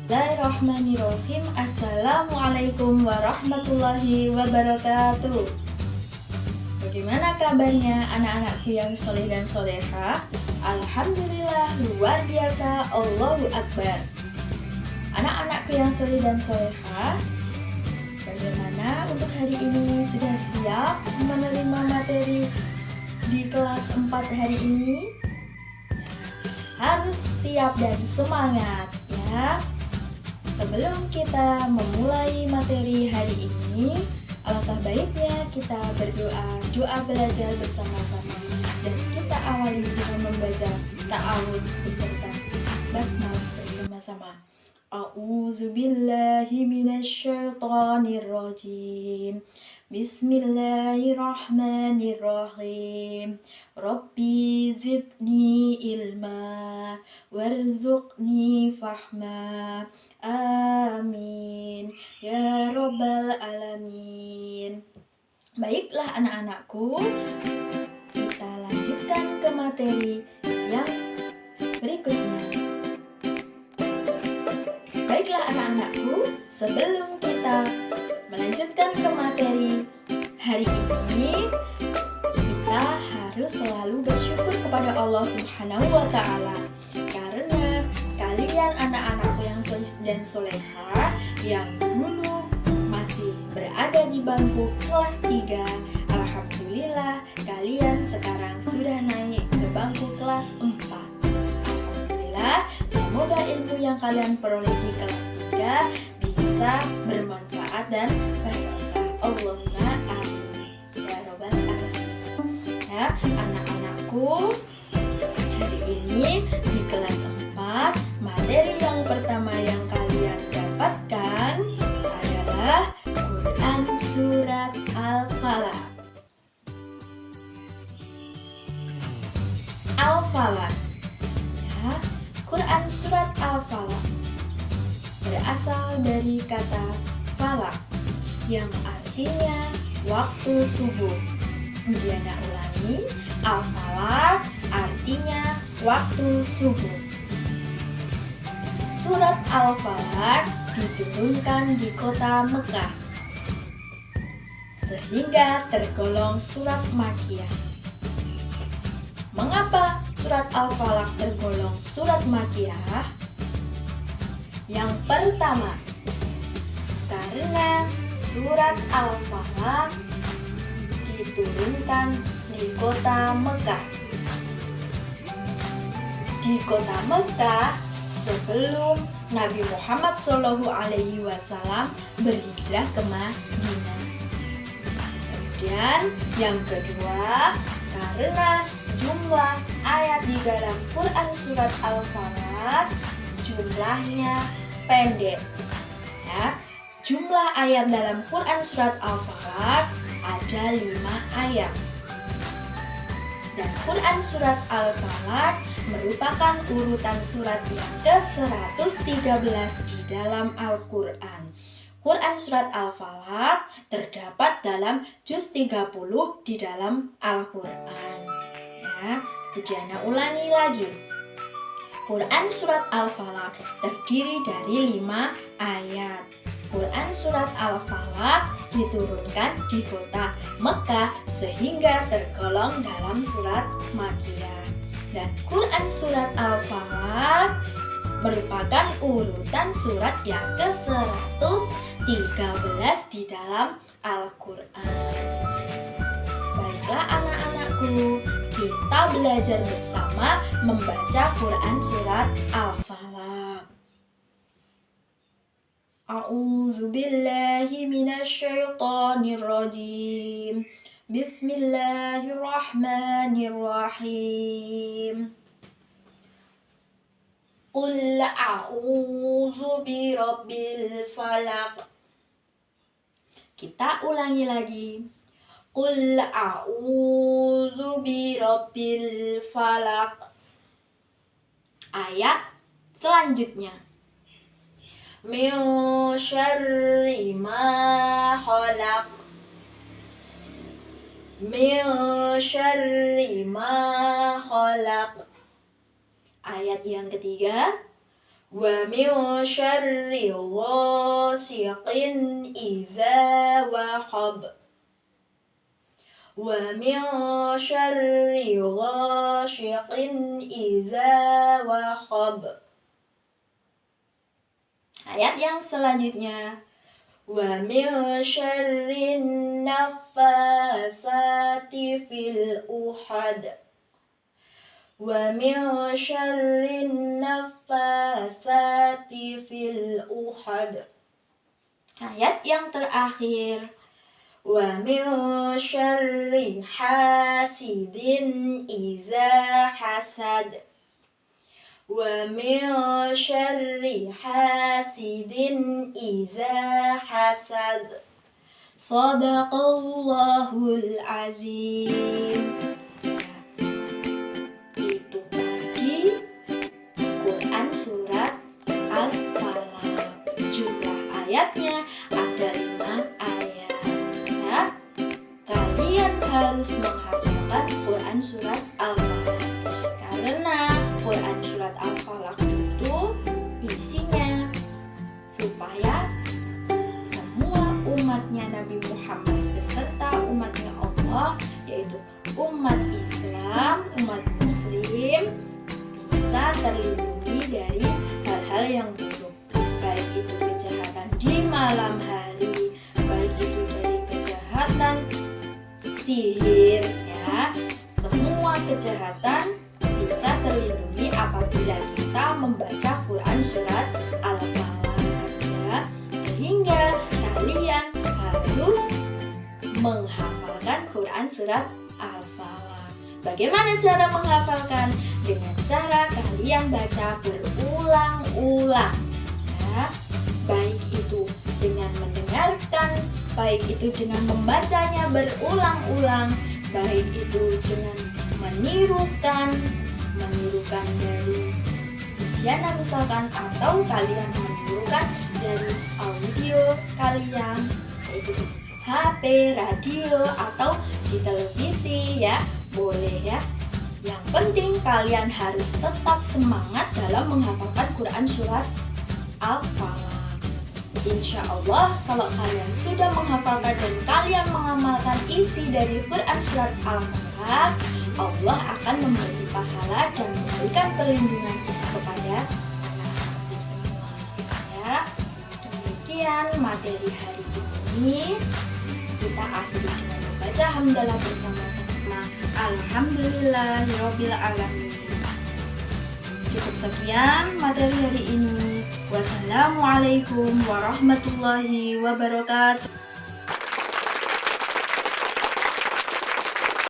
Bismillahirrahmanirrahim. Assalamualaikum warahmatullahi wabarakatuh. Bagaimana kabarnya anak-anakku yang soleh dan solehah? Alhamdulillah, luar biasa, Allahu Akbar. Anak-anakku yang soleh dan solehah, bagaimana untuk hari ini? Sudah siap menerima materi di kelas 4 hari ini? Harus siap dan semangat ya. Sebelum kita memulai materi hari ini, alangkah baiknya kita berdoa, doa belajar bersama-sama, dan kita awali dengan membaca ta'awudz beserta basmalah bersama-sama. A'udzubillahi minasyaitonirrajim. Bismillahirrahmanirrahim. Rabbi zidni ilma warzuqni fahma. Amin ya robbal alamin. Baiklah anak-anakku, kita lanjutkan ke materi yang berikutnya. Baiklah anak-anakku, sebelum kita melanjutkan ke materi hari ini, kita harus selalu bersyukur kepada Allah Subhanahu wa Ta'ala, karena kalian anak-anakku yang soleh dan solehah yang dulu masih berada di bangku kelas 3, alhamdulillah kalian sekarang sudah naik ke bangku kelas 4. Alhamdulillah, semoga ilmu yang kalian peroleh di kelas 3 bisa bermanfaat dan barokah. Allahumma amin ya robbal alamin. Ya, anak-anakku, hari ini di kelas 4, materi yang pertama yang kalian dapatkan adalah Quran Surat Al-Falaq. Al-Falaq. Ya, Quran Surat Al-Falaq berasal dari kata falak yang artinya waktu subuh. Diana ulangi, Al-Falaq artinya waktu subuh. Surat Al-Falaq diturunkan di kota Mekah, sehingga tergolong surat Makkiyah. Mengapa surat Al-Falaq tergolong surat Makkiyah? Yang pertama, karena surat Al-Falaq diturunkan di kota Mekah. Di kota Mekah sebelum Nabi Muhammad SAW berhijrah ke Madinah. Kemudian yang kedua, karena jumlah ayat di dalam Quran surat Al-Falaq jumlahnya pendek. Ya, jumlah ayat dalam Quran surat Al-Falaq ada 5 ayat. Dan Quran surat Al-Falaq merupakan urutan surat yang ke-113 di dalam Al-Quran. Quran surat Al-Falaq terdapat dalam juz 30 di dalam Al-Quran. Ya, Diana ulangi lagi. Quran surat Al-Falaq terdiri dari 5 ayat. Quran surat Al-Falaq diturunkan di kota Mekah sehingga tergolong dalam surat Makkiyah. Dan Quran surat Al-Falaq merupakan urutan surat yang ke-113 di dalam Al-Quran. Baiklah anak-anakku, kita belajar bersama membaca Quran surat Al-Falaq. A'udzubillahi minasyaitonirrajim. Bismillahirrahmanirrahim. Qul a'udzu birabbil falaq. Kita ulangi lagi. Qul a'udzu birabbil falaq. Ayat selanjutnya. Min syarri ma khalaq. Min syarri ma khalaq. Ayat yang ketiga. Wa min syarri ghasiqin idza waqab. Wa min syarri ghasiqin idza waqab. Ayat yang selanjutnya, wa min syarrin naffasati fil uqad. Wa min syarrin naffasati fil uqad. Ayat yang terakhir, wa min syarri hasidin idza hasad. Wa min syarri hasidin idza hasad. Shadaqallahul azim. Itu tadi Quran surat Al-Falaq. Jumlah ayatnya ada 5 ayat. Ya, kalian harus menghafalkan Quran surat Al-Falaq. Karena Quran surat Al-Falaq itu isinya supaya semua umatnya Nabi Muhammad beserta umatnya Allah, yaitu umat Islam, umat Muslim, bisa terlindungi dari hal-hal yang buruk, baik itu kejahatan di malam hari, baik itu dari kejahatan sihir, ya, semua kejahatan bisa terlindungi apabila kita membaca Quran surat Al-Falaq, ya. Sehingga kalian harus menghafalkan Quran surat Al-Falaq. Bagaimana cara menghafalkan? Dengan cara kalian baca berulang-ulang, ya. Baik itu dengan mendengarkan, baik itu dengan membacanya berulang-ulang, baik itu dengan menirukan dari ujian misalkan, atau kalian menirukan dari audio kalian, yaitu di HP, radio, atau di televisi, ya, boleh ya. Yang penting kalian harus tetap semangat dalam menghafalkan Quran surat Al-Falaq. Insya Allah kalau kalian sudah menghafalkan dan kalian mengamalkan isi dari Quran surat Al-Falaq, Allah akan memberi pahala dan memberikan perlindungan kepada anak-anak semua. Ya, demikian materi hari ini. Kita akhiri dengan membaca hamdalah bersama-sama. Alhamdulillahirabbil alamin. Cukup sekian materi hari ini. Wassalamualaikum warahmatullahi wabarakatuh.